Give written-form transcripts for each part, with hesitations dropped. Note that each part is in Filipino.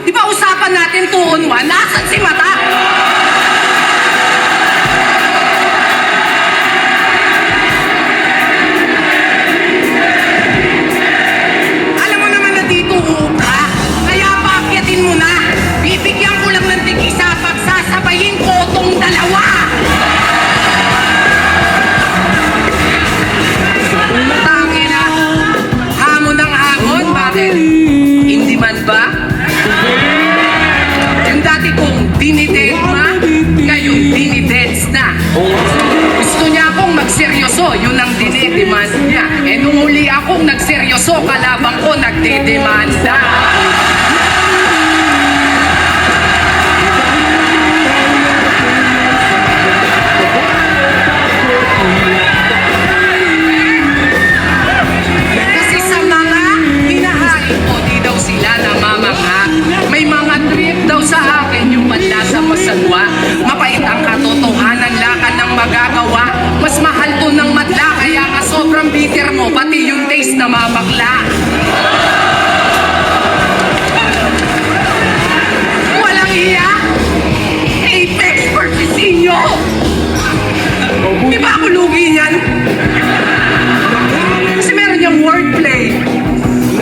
Di ba usapan natin 2-on-1? Nasaan si Mata? Alam mo naman na dito ka. Kaya paakyatin mo na. Bibigyan ko lang ng tig-isa pagsasabayin ko tong dalawa. Tangin na. Hamon ng hamon. Bakit? Hindi man ba? Yung dati kong dinidedma, ngayon dinideds na. Gusto niya akong magseryoso, yun ang dinidemand niya. Eh nung huli akong nagseryoso, kalabang ko nagdedemanda. Kasi sa mga hinahain ko, di daw sila namamangha. May mga trip daw sa akin yung panlasa masanwa. Mapait ang katotohanan, lakad ng magagawa. Mas mahal to ng madla, kaya nga sobrang bitter mo, pati yung taste na mamakla. Walang iya? Apex versus inyo! Di ba ako lugi niyan? Kasi meron niyang wordplay,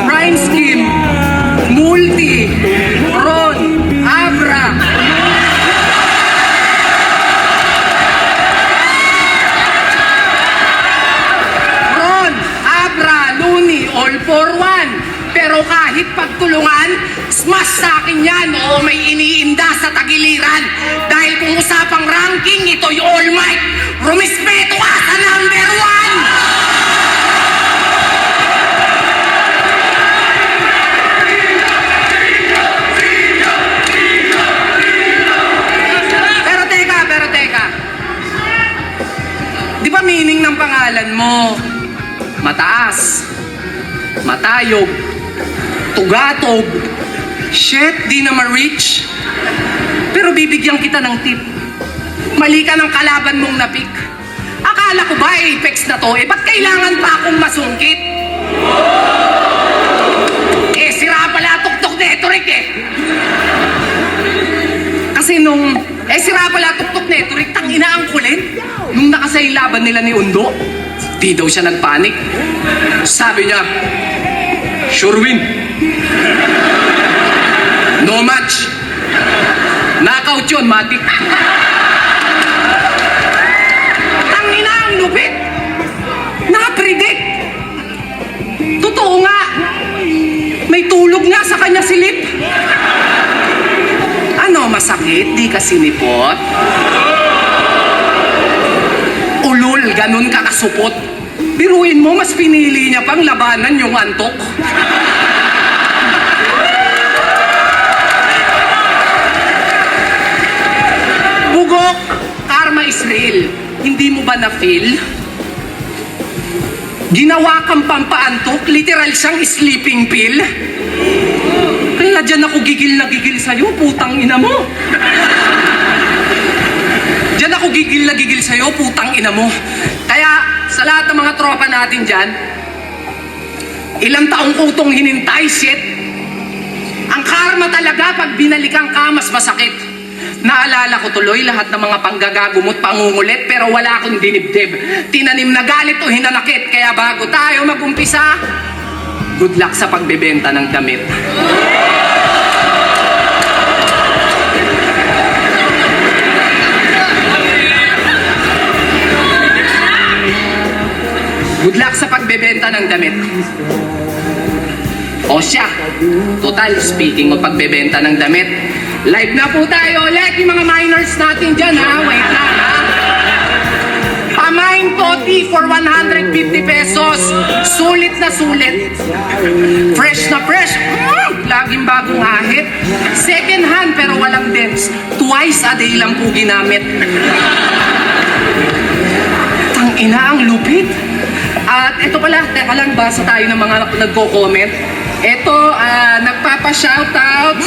rhyme scheme, multi, ron, abra. Ron, abra, luni, all for one. Pero kahit pagtulungan, smash sa akin yan o may iniinda sa tagiliran. Dahil kung usapang ranking, ito'y all might. Rumispeto ka sa number 1! Pero teka. Di ba meaning ng pangalan mo? Mataas, matayog, tugatog, shit, di na ma-reach. Pero bibigyan kita ng tip. Mali ka ng kalaban mong napik. Akala ko ba Apex na to? Eh, ba't kailangan pa akong masungkit? Eh, sira pala tuktok neto, Rick eh. Kasi sira pala tuktok neto, Rick, tangina ang kulit. Nung nakasay laban nila ni Undo, di daw siya nagpanik. Sabi niya, sure win. No match. Knockout yun, matik. Tangina ang lupit. Nakapredict. Totoo nga. May tulog nga sa kanya silip. Ano, masakit? Di ka sinipot? Ulul, ganun ka kasupot. Biruin mo, mas pinili niya pang labanan yung antok. Bugok, karma is real. Hindi mo ba na-feel? Ginawa kang pampaantok, literal siyang sleeping pill. Kaya dyan ako gigil na gigil sa'yo, putang ina mo. Dyan ako gigil na gigil sa'yo, putang ina mo. Kaya sa lahat ng mga tropa natin dyan, ilang taong ko itong hinintay, shit. Ang karma talaga pag binalikan ka, mas masakit. Naalala ko tuloy lahat ng mga panggagagumot, pangungulit, pero wala akong dinibdib. Tinanim na galit o hinanakit, kaya bago tayo mag-umpisa, good luck sa pagbebenta ng damit. Good luck sa pagbebenta ng damit. O siya, total, speaking of pagbebenta ng damit, live na po tayo ulit yung mga minors natin dyan ha. Wait lang ha. Pamain toti for 150 pesos. Sulit na sulit. Fresh na fresh. Laging bagong ahit. Second hand pero walang dents. Twice a day lang po ginamit. Tangina ang lupit. At ito pala, teka lang, basa tayo ng mga nagko-comment. Ito, nagpapa-shoutout.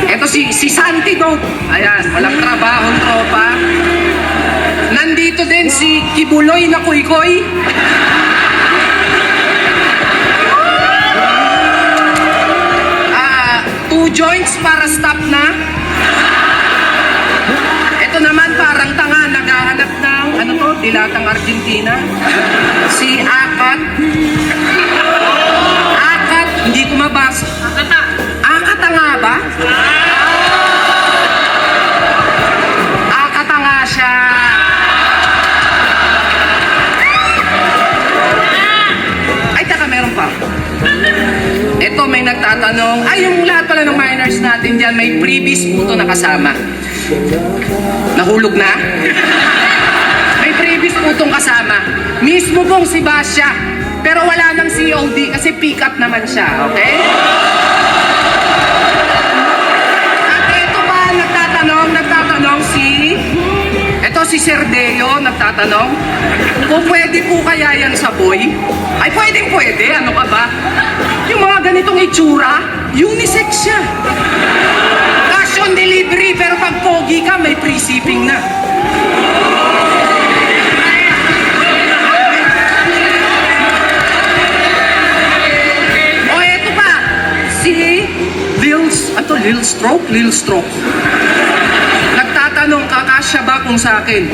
Ito si Santi do. Ayan, walang trabahong tropa. Nandito din si Kibuloy na Kuy-Koy. 2 joints para stop na. Ito naman parang tanga, naghahanap ng, ano to, dilatang Argentina. Si Akat. Akat, hindi ko mabasa. Akata nga ba? Akata nga siya. Ay, taka, meron pa. Ito, may nagtatanong. Ay, yung lahat pala ng minors natin dyan, may freebies po ito nakasama. Nahulog na? May freebies po itong kasama. Mismo pong si Basya. Pero wala nang COD kasi pick up naman siya, okay? At ito pa, nagtatanong si... Ito si Sir Deo, nagtatanong. Kung pwede po kaya yan sa boy? Ay, pwede. Ano ka ba? Yung mga ganitong itsura, unisex siya. Cash on delivery, pero pag pogi ka, may free shipping na. O, eto pa. Si Lil Stroke. Nagtatanong, kakasya ba kung sa akin?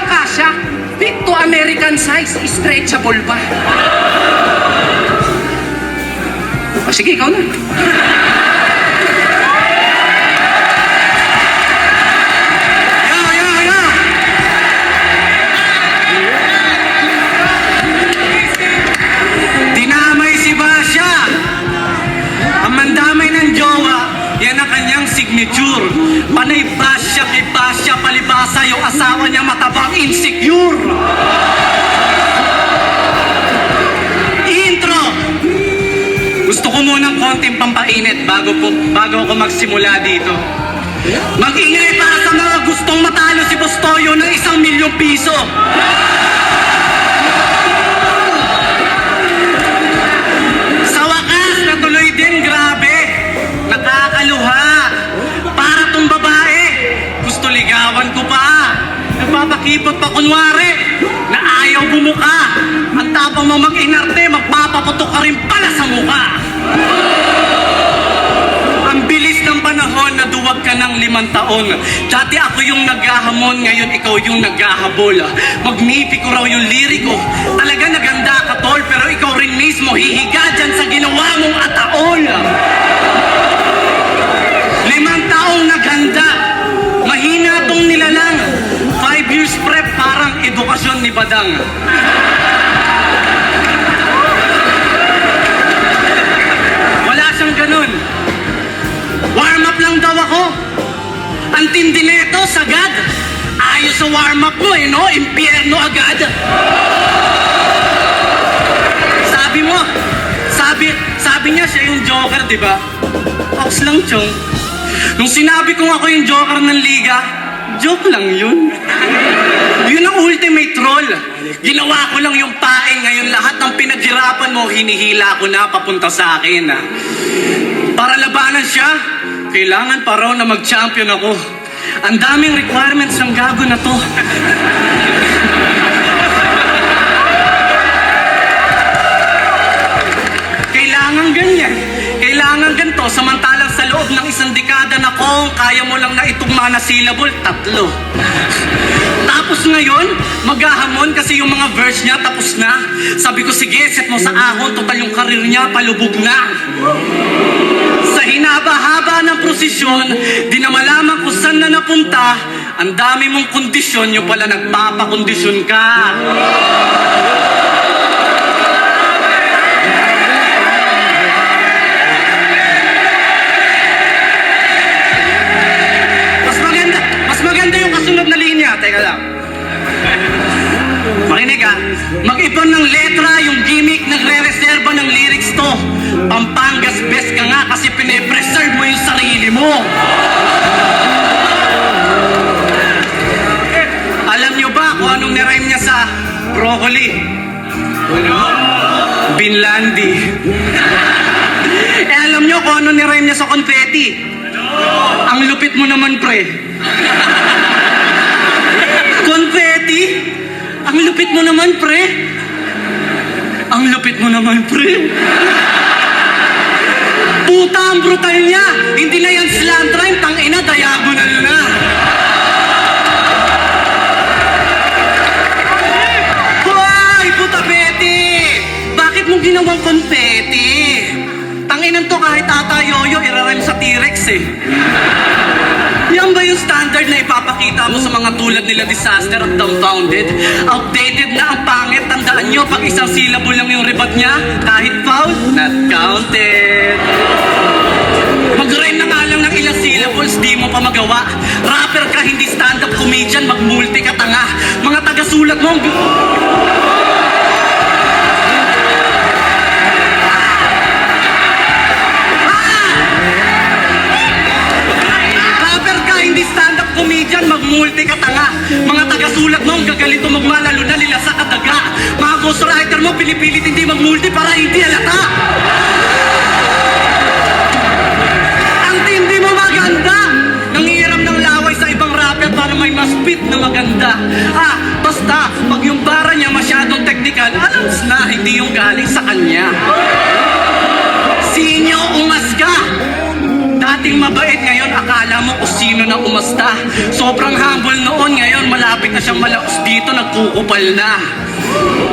Kasya. Fit to American size, stretchable pa. O sige, ikaw na. Dinamay si Basya. Ang mandamay ng jowa, yan ang kanyang signature. Panay Basya kay Basya, palibasa yung asawa niya matabang insecure. Intro! Gusto ko munang konting pampainit bago ako magsimula dito. Mag-ingay para sa mga gustong matalo si Bustoyo ng 1,000,000 piso. Sa wakas, natuloy din, grabe. Nakakaluha. Para tong babae, gusto ligawan ko pa. Nagpapakipot pa kunwari na ayaw bumuka. Ang tapang mo mag-inarte, magpapaputok ka rin pala sa mukha. Ang bilis ng panahon na duwag ka ng 5 taon. Dati ako yung naghahamon, ngayon ikaw yung naghahabol. Magnifi ko raw yung liriko. Talaga naganda ka, tol, pero ikaw rin mismo hihiga dyan sa ginawa mong ataol. 5 taong naganda. Mahina tong nilalang. 5 years prep, parang edukasyon ni Badang. Wala siyang ganun. Warm up lang daw ako. Ang tindi nito, sagad. Ayos sa warm up mo no? Impyerno agad. Sabi niya siya yung Joker, di ba? Ox lang, chong. Nung sinabi kong ako yung Joker ng Liga, joke lang yun. Yun ang ultimate troll. Ginawa ko lang yung paeng. Ngayon lahat ng pinaghirapan mo, hinihila ko na papunta sa akin. Para labanan siya, kailangan pa raw na mag-champion ako. Ang daming requirements ng gago na to. Kailangan ganyan. Kailangan ganito. Samantalang sa loob ng 1 dekada na kung kaya mo lang na itugma na syllable, 3. Tapos ngayon, maghahamon kasi yung mga verse niya tapos na. Sabi ko, sige, set mo sa ahon. Total yung karir niya, palubog na. Sa hinaba-haba ng prosesyon, di na malaman kung saan na napunta. Ang dami mong kondisyon, yung pala nagpapakondisyon ka. Maganda yung kasunod na linya. Teka lang. Makinig ha. Mag-ipon ng letra, yung gimmick, nagre-reserva ng lyrics to. Pampangas best ka nga kasi pine-preserve mo yung sarili mo. Alam nyo ba kung anong nirhyme niya sa broccoli? Binlandi. Alam nyo kung anong nirhyme niya sa confetti? Ang lupit mo naman, pre. Confetti? Ang Ang lupit mo naman, pre. Ang lupit mo naman, pre. Puta, ang brutal niya. Hindi na yan slant rhyme, tangina, diagonal na. Hoy, puta Betty! Bakit mo ginawang konfeti? Tanginan to kahit ata yoyo, irarime sa T-Rex eh. Yan ba yung standard na ipapakita mo sa mga tulad nila Disaster at Dumbfounded? Outdated na ang pangit. Tandaan nyo, pag isang syllable lang yung ribat niya, kahit foul, not counted. Mag-rhyme na nga lang ng ilang syllables, di mo pa magawa. Rapper ka, hindi stand-up comedian, mag-multi ka tanga. Mga taga-sulat mo, stand-up comedian, mag-multi ka tanga. Mga taga-sulat mo, ang gagalito magmalalo na nila sa kadaga. Mga ghostwriter mo, pinipilit hindi mag-multi para hindi halata. Ang tindi mo maganda. Nangihiram ng laway sa ibang rapper para may mas beat na maganda. Basta, pag yung bara niya masyadong technical, alams na, hindi yung galing sa kanya. Sinyo, umas ka. Dating mabait, ngayon akala mo kung sino na umasta. Sobrang humble noon, ngayon malapit na siyang malaos dito, nagkukupal na.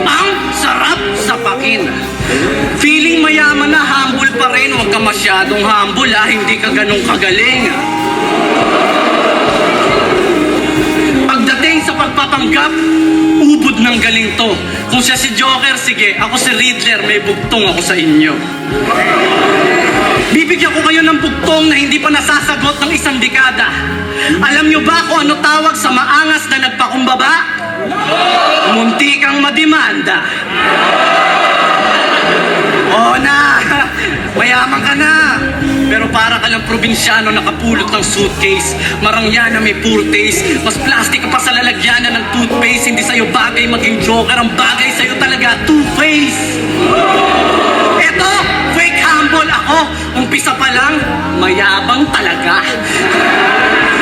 Ang sarap sa pakin. Feeling mayaman na, humble pa rin. Huwag ka masyadong humble hindi ka ganun kagaling. Pagdating sa pagpapanggap, ubod ng galing to. Kung siya si Joker, sige, ako si Riddler, may bugtong ako sa inyo. Bibigyan ko kayo ng bugtong na hindi pa nasasagot ng isang dekada. Alam nyo ba kung ano tawag sa maangas na nagpakumbaba? Munti kang madimanda. Oo na, mayaman ka na. Pero para ka lang probinsyano nakapulot ng suitcase. Marangya na may poor taste. Mas plastic ka pa sa lalagyanan ng toothpaste. Hindi sa'yo bagay maging joker. Ang bagay sa'yo talaga, two-face. Eto, fake humble ako. Umpisa pa lang, mayabang talaga.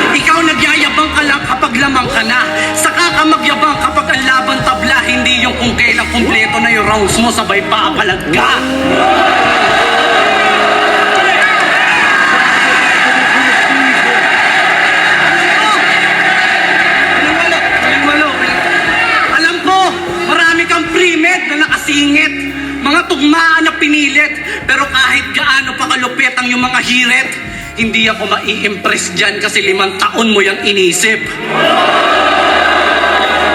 Ikaw nagyayabang ka lang kapag lamang ka na. Saka ka magyabang kapag ang laban tabla. Hindi yung kung kailang kumpleto na yung rounds mo, sabay papalag ka. Alam ko, marami kang pre-med na nakasingit. Mga tugmaan na pinilit. Pero kahit gaano pa kalupit ang yung mga hirit, hindi ako mai-impress dyan kasi 5 taon mo yung inisip.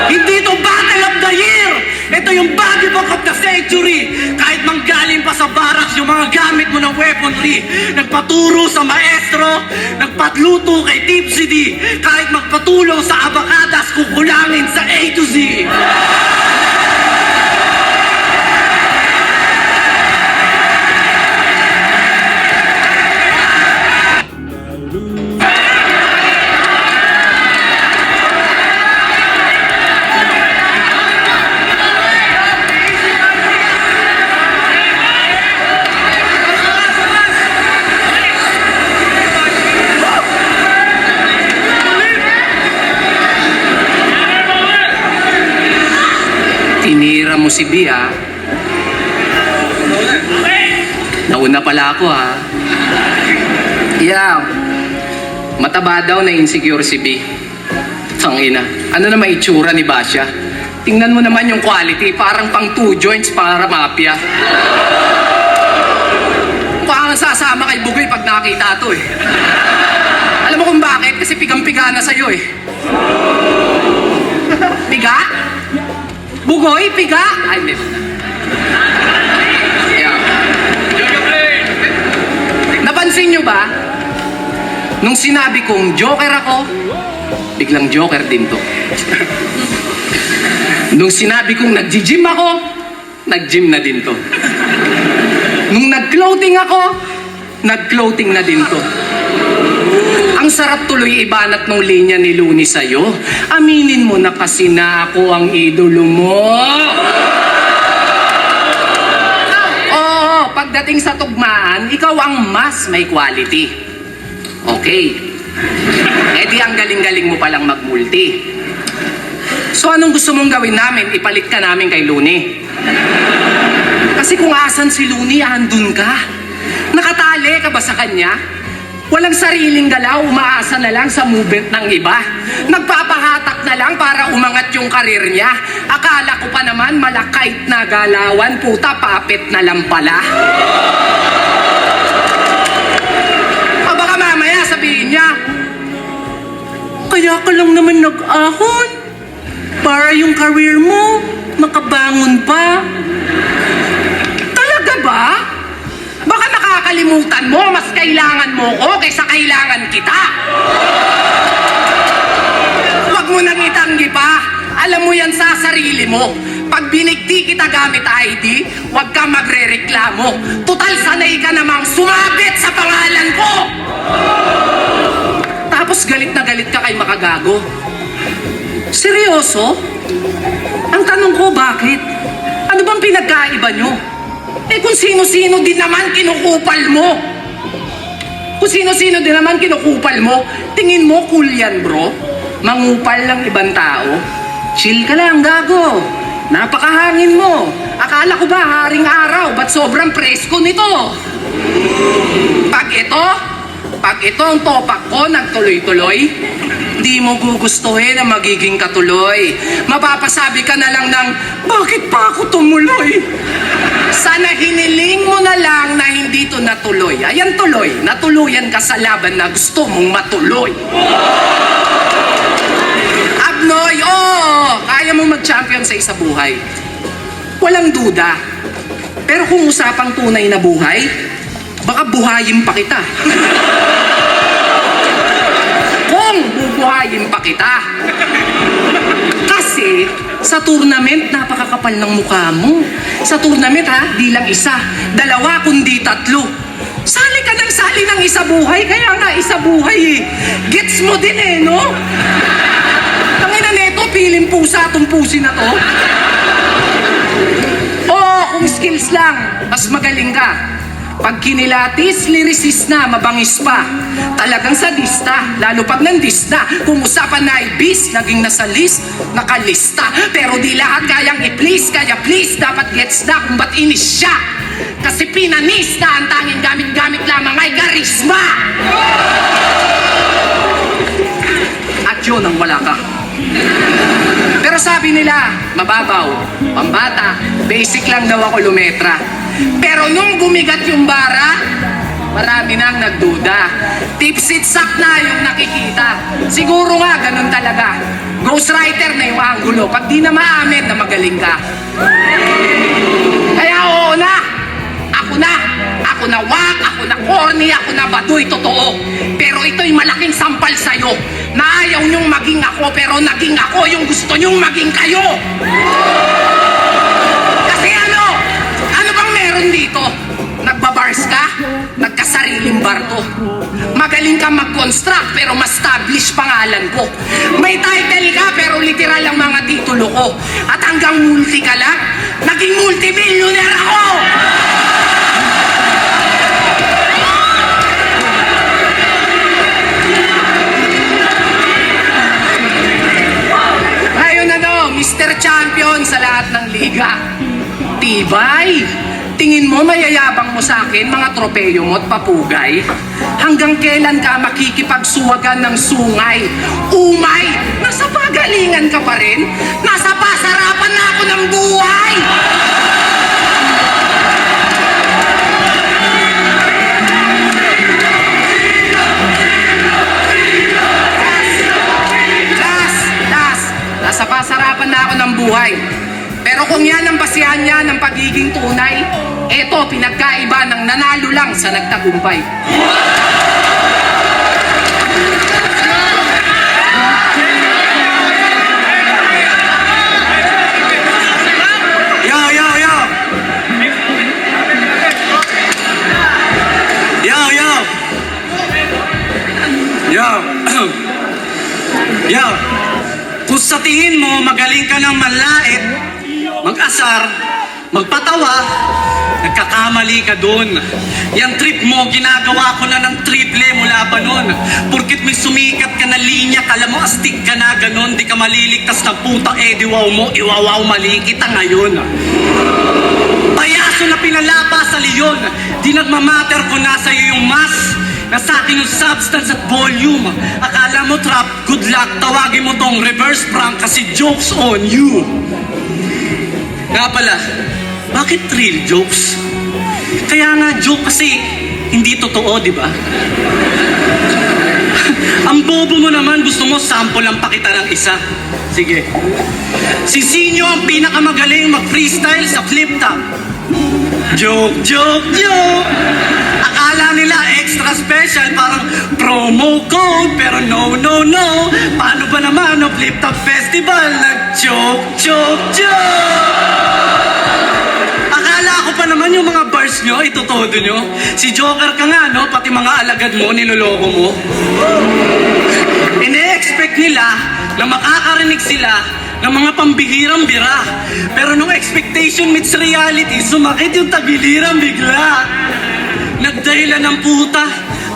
Hindi to Battle of the Year! Ito yung Body Book of the Century! Kahit manggaling pa sa barracks yung mga gamit mo ng weaponry, nagpaturo sa maestro, nagpatluto kay Tipsy D, kahit magpatulong sa abakadas, kukulangin sa A to Z. Tinira mo si B, ha? Nauna pala ako, ha? Yeah. Mataba daw na insecure si B. Tangina. Ano naman itsura ni Basya? Tingnan mo naman yung quality. Parang pang 2 joints para mafia. Parang sasama kay Bugoy pag nakita to, eh. Alam mo kung bakit? Kasi pigang-piga na sa'yo, eh. Piga? Bugoy, piga! Ay, hindi. Yeah. Napansin nyo ba? Nung sinabi kong joker ako, biglang joker din to. Nung sinabi kong nag-gym ako, nag-gym na din to. Nung nag-clothing ako, nag-clothing na din to. Ang sarap tuloy ibanat ng linya ni Looney sa'yo. Aminin mo na kasi na ako ang idolo mo. Oo, pagdating sa tugmaan, ikaw ang mas may quality. Okay. Eh di ang galing-galing mo palang mag-multi. So anong gusto mong gawin namin? Ipalit ka namin kay Luni. Kasi kung asan si Luni, andun ka. Nakatali ka ba sa kanya? Walang sariling galaw, umaasa na lang sa movement ng iba. Nagpapahatak na lang para umangat yung karir niya. Akala ko pa naman malakait na galawan, puta, papet na lang pala. O baka mamaya sabihin niya, kaya ka lang naman nag-ahon para yung career mo makabangon pa. Talaga ba? Baka nakakalimutan mo, mas kailangan mo ko kaysa kailangan kita. Huwag mo nang itanggi pa. Alam mo yan sa sarili mo. Pag binigti kita gamit ID, huwag kang magre-reklamo. Tutal sanay ka namang sumabit sa pangalan ko. Tapos galit na galit ka kay Makagago. Seryoso? Ang tanong ko, bakit? Ano bang pinagkaiba nyo? Eh kung sino-sino din naman kinukupal mo. Kung sino-sino din naman kinukupal mo, tingin mo cool yan, bro? Mangupal lang ibang tao? Chill ka lang, gago. Napakahangin mo. Akala ko ba haring araw, ba't sobrang presko nito? Pag ito ang topak ko nagtuloy-tuloy, di mo gugustuhin na magiging katuloy. Mapapasabi ka na lang ng, bakit pa ako tumuloy? Sana hiniling mo na lang na hindi to natuloy. Ayan tuloy, natuluyan ka sa laban na gusto mong matuloy. Abnoy, kaya mo mag-champion sa isa buhay. Walang duda. Pero kung usapang tunay na buhay, baka buhayin pa kita. Kung bubuhayin pa kita. Kasi sa tournament, napakakapal ng mukha mo. Sa tournament di lang isa, dalawa kundi tatlo. Sali ka ng sali ng isa buhay, kaya nga isa buhay Gets mo din no? Tangina neto, piling pusa itong pusi na to. Kung skills lang, mas magaling ka. Pag kinilatis, lyricist na, mabangis pa. Talagang sadista, lalo pag nandista. Kung usapan na ay bis, naging nasa list, nakalista. Pero di lahat kayang i-please, kaya please, dapat gets na kung ba't inis siya. Kasi pinanista, ang tanging gamit-gamit lamang ay karisma. At yun ang wala ka. Pero sabi nila, mababaw, pambata, basic lang daw ako lumetra. Pero nung gumigat yung bara, marami nang nagduda. Tipsitsak na yung nakikita. Siguro nga, ganun talaga. Ghostwriter na yung angulo pag di na maamin na magaling ka. Kaya oo na, ako na wak, ako na corny, ako na baduy, totoo. Pero ito'y malaking sampal sa'yo na ayaw niyong maging ako, pero naging ako yung gusto niyong maging kayo. Kasi ano bang meron dito? Nagbabars ka? Nagkasariling bar to. Magaling ka mag-construct pero ma-establish pangalan ko. May title ka pero literal ang mga titulo ko. At hanggang multi ka lang, naging multi-millionaire ako! Mr. Champion sa lahat ng liga. Tibay! Tingin mo mayayabang mo sa akin mga tropeyo mo at papugay? Hanggang kailan ka makikipagsuwagan ng sungay? Umay! Nasa pagalingan ka pa rin? Nasa pasarapan na ako ng buhay! Nasa pasarapan na ako ng buhay. Pero kung yan ang basihan niya ng pagiging tunay, eto pinagkaiba ng nanalo lang sa nagtagumpay. Yo! Kung sa tingin mo magaling ka ng manlait, mag-asar, magpatawa, Nagkakamali ka dun. Yang trip mo, ginagawa ko na ng triple mula pa nun. Porkit may sumikat ka na linya, kala mo astig ka na ganon, di ka maliligtas ng puta ediwaw mo, iwawaw mali kita ngayon. Payaso na pinalapa sa leon, di nagmamatter kung nasa iyo yung mass. Nasa akin yung substance at volume. Akala mo trap, good luck, tawagin mo tong reverse prank kasi jokes on you. Nga pala, bakit real jokes? Kaya nga joke kasi hindi totoo, di ba? Ang bobo mo naman, gusto mo sample lang pakita ng isa. Sige. Si Sinyo ang pinakamagaling mag-freestyle sa flip top. Joke, joke, joke! Akala nila extra special, parang promo code, pero no, no, no. Paano ba naman o flip top festival? Nag-joke, joke, joke! Akala ko pa naman yung mga bars nyo, itutodo nyo. Si Joker ka nga, no? Pati mga alagad mo, niloloko mo. Ine-expect nila na makakarinig sila ng mga pambihirang bira. Pero nung expectation meets reality, sumakit yung tagiliran bigla. Nagdahilan ng puta,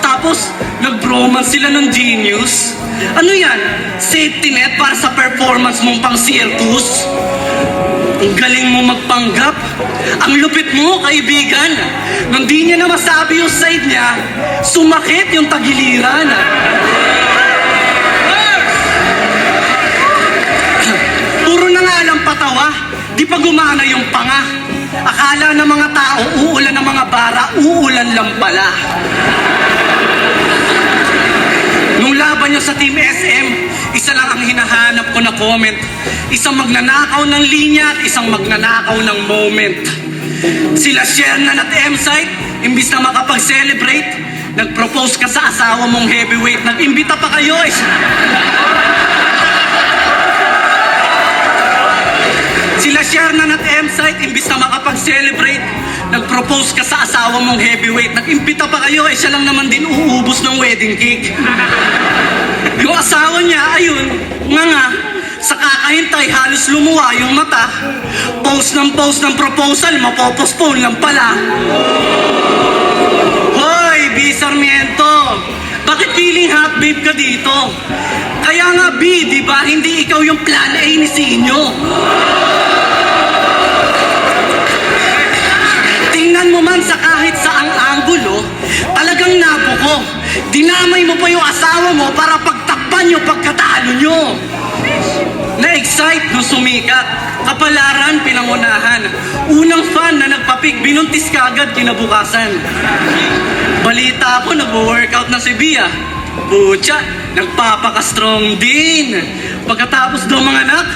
tapos nag-bromance sila ng genius. Ano yan? Safety net para sa performance mong pang circus? Ang galing mo magpanggap. Ang lupit mo, kaibigan. Nung di niya na masabi yung side niya, sumakit yung tagiliran. Puro na nga lang patawa, di pa gumana yung panga. Akala ng mga tao, uulan ng mga bara, uulan lang pala. Nung laban niya sa Team SM, isa lang ang hinahanap ko na comment. Isang magnanakaw ng linya at isang magnanakaw ng moment. Sila Shernan at M-Site, imbis na makapag-celebrate, nag-propose ka sa asawa mong heavyweight. Nag-imbita pa kayo eh. Sila Shernan at M-Site, imbis na makapag-celebrate, nag-propose ka sa asawa mong heavyweight. Nag-imbita pa kayo eh, siya lang naman din uubos ng wedding cake. Yung asawa niya, ayun, nga, sa kakahintay halos lumuwa yung mata. Post ng proposal, mapopostpone lang pala. Hoy, B. Sarmiento, bakit feeling hot babe ka dito? Kaya nga B, di ba, hindi ikaw yung plan A ni Sinyo. Tingnan mo man sa kahit saang anggulo, talagang nabuko. Dinamay mo pa yung asawa mo para pagtakpan yung pagkatalo nyo. Na-excite nung sumikat, kapalaran pinangunahan. Unang fan na nagpapik, binuntis ka agad kinabukasan. Balita ko, nag-workout na si Bia. Pucha, nagpapaka-strong din. Pagkatapos daw mga anak,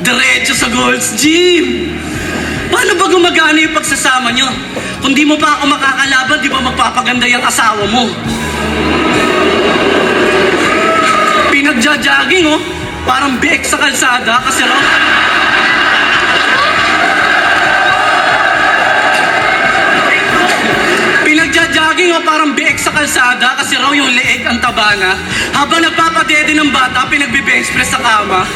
diretso sa Gold's Gym. Paano ba gumagana yung pagsasama nyo? Kung di mo pa ako makakalaban, di ba magpapaganda yung asawa mo? Pinagja-jogging, oh. Parang biek sa kalsada kasi raw... Pinagja-jogging, oh. Parang biek sa kalsada kasi raw yung leeg ang tabana. Habang nagpapadede ng bata, pinagbe-bench press sa kama.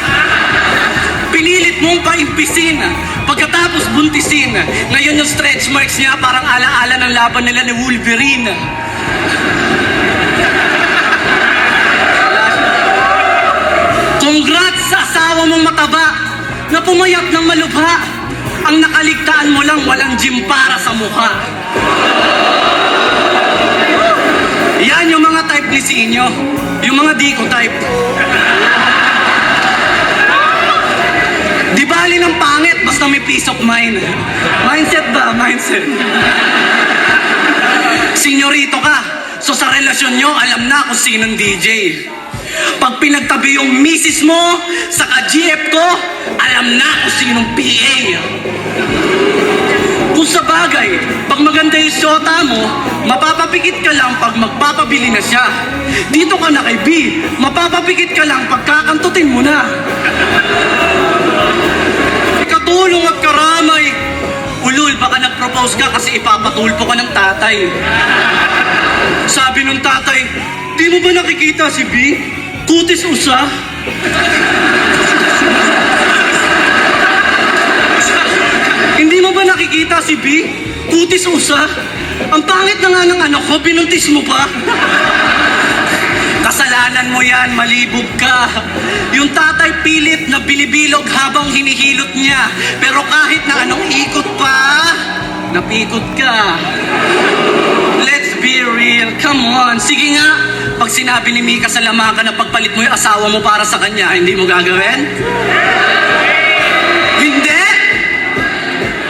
Pinilit mong paimpisin. Pagkatapos buntisin. Ngayon yung stretch marks niya parang alaala ng laban nila ni Wolverine. Congrats sa asawa mong mataba na pumayat ng malubha. Ang nakaligtaan mo lang walang gym para sa mukha. Yan yung mga type ni Sinyo. Yung mga di ko type. Di bali ng pangit, basta may peace of mind. Mindset ba? Mindset. Senyorito ka, so sa relasyon nyo, alam na kung sinong DJ. Pag pinagtabi yung misis mo, saka GF ko, alam na kung sinong PA. Kung sa bagay, pag maganda yung syota mo, mapapapikit ka lang pag magpapabili na siya. Dito ka na kay B, mapapapikit ka lang pag kakantutin mo na. Katulong at karamay. Ulul, baka nag-propose ka kasi ipapatulpo ka ng tatay. Sabi nung tatay, di mo ba nakikita si B? Kutis usa. Hindi mo ba nakikita nakikita si B? Putis usa. Ang pangit na nga ng anak ko, binuntis mo pa. Kasalanan mo yan, malibog ka. Yung tatay pilit na binibilog habang hinihilot niya. Pero kahit na anong ikot pa, napikot ka. Let's be real, come on. Sige nga, pag sinabi ni Mika sa Lamakan na pagpalit mo yung asawa mo para sa kanya, hindi mo gagawin? Hindi!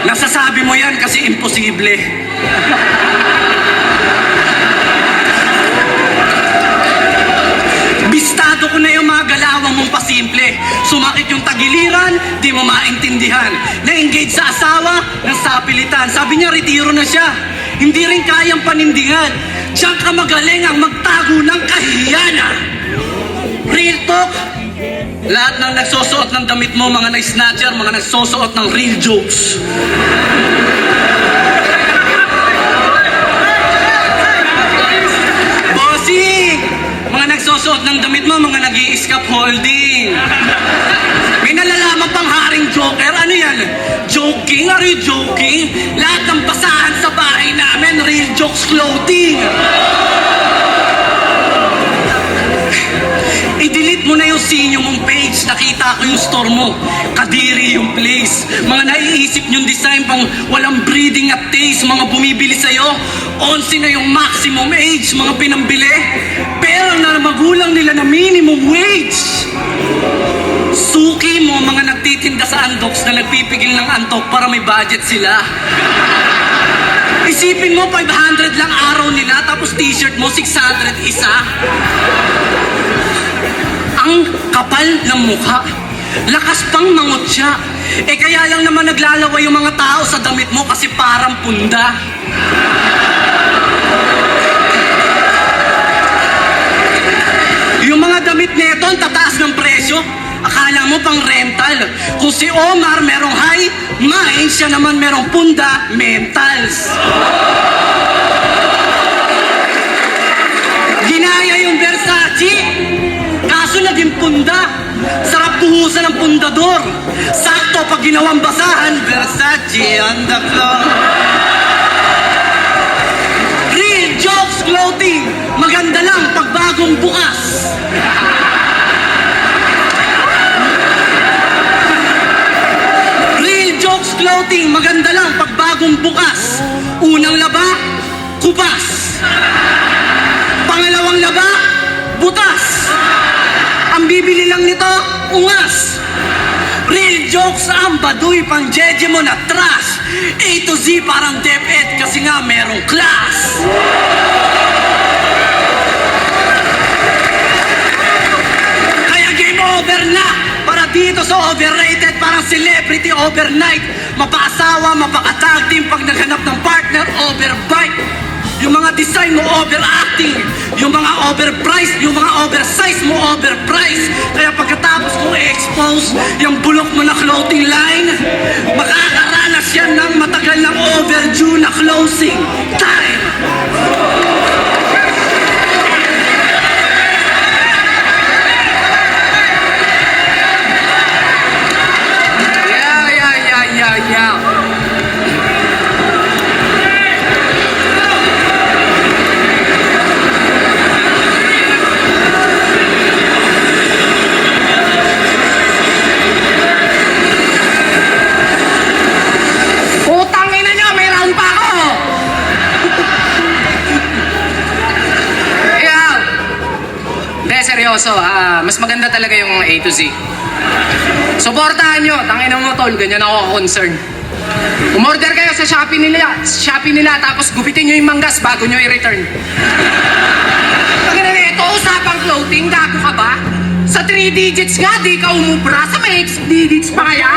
Nasasabi mo yan kasi imposible. Bistado ko na yung mga galawang mong pasimple. Sumakit yung tagiliran, di mo maintindihan. Na-engage sa asawa, nasapilitan. Sabi niya, retiro na siya. Hindi rin kayang panindigan. Diyan ka magaling ang magtago ng kahiyana. Real talk. Lahat ng nagsusuot ng damit mo, mga na-snatcher, mga nagsusuot ng real jokes. Bossing! Mga nagsusuot ng damit mo, mga nag-i-scaffolding. May nalalaman pang haring joker. Ano yan? Joking? Are you joking? Lahat ng basahan sa bahay namin, real jokes clothing. I-delete mo na yung sinyo mong page. Nakita ko yung store mo. Kadiri yung place. Mga naiisip yung design pang walang breeding at taste. Mga bumibili sa'yo. 11 na yung maximum age. Mga pinambili. Pero na magulang nila na minimum wage. Suki mo mga nagtitinda sa Andox na nagpipigil ng antok para may budget sila. Isipin mo 500 lang araw nila tapos t-shirt mo 600 isa. Ang kapal ng mukha. Lakas pang mangutya. Kaya lang naman naglalaway yung mga tao sa damit mo kasi parang punda. Yung mga damit neto, ang tataas ng presyo. Akala mo pang rental. Kung si Omar merong high mind, siya naman merong punda mentals. Ginaya yung Versace. Kaso naging punda. Sarap buhusan ng pundador. Sakto pag ginawang basahan, Versace on the floor. Real jokes clothing. Maganda lang pag bagong bukas. Real jokes clothing. Maganda lang pag bagong bukas. Unang laba, kupas. Pangalawang laba, butas. Ang bibili lang nito, ungas. Real jokes ang baduy pang jeje mo na trash. A to Z parang DepEd kasi nga merong class. Kaya game over na. Para dito sa overrated, parang celebrity overnight. Mapaasawa, mapakatag team pag naghanap ng partner, overbite. Yung mga design mo overacting, yung mga overpriced, yung mga oversize mo overpriced. Kaya pagkatapos kong i-expose yung bulok mo na clothing line, makakaranas yan ng matagal ng overdue na closing time. Yeah. Putang ina nyo, may round pa ako! Yeah. Hindi, seryoso. Mas maganda talaga yung A to Z. Suportahan nyo. Tangina mo, tol. Ganyan ako concern. Umorder kayo sa Shopee nila, tapos gupitin nyo yung manggas bago nyo i-return. Pagkana na ito, usapang clothing, gago ka ba? Sa 3 digits nga, di ka umubra. Sa may 8 digits pa kaya?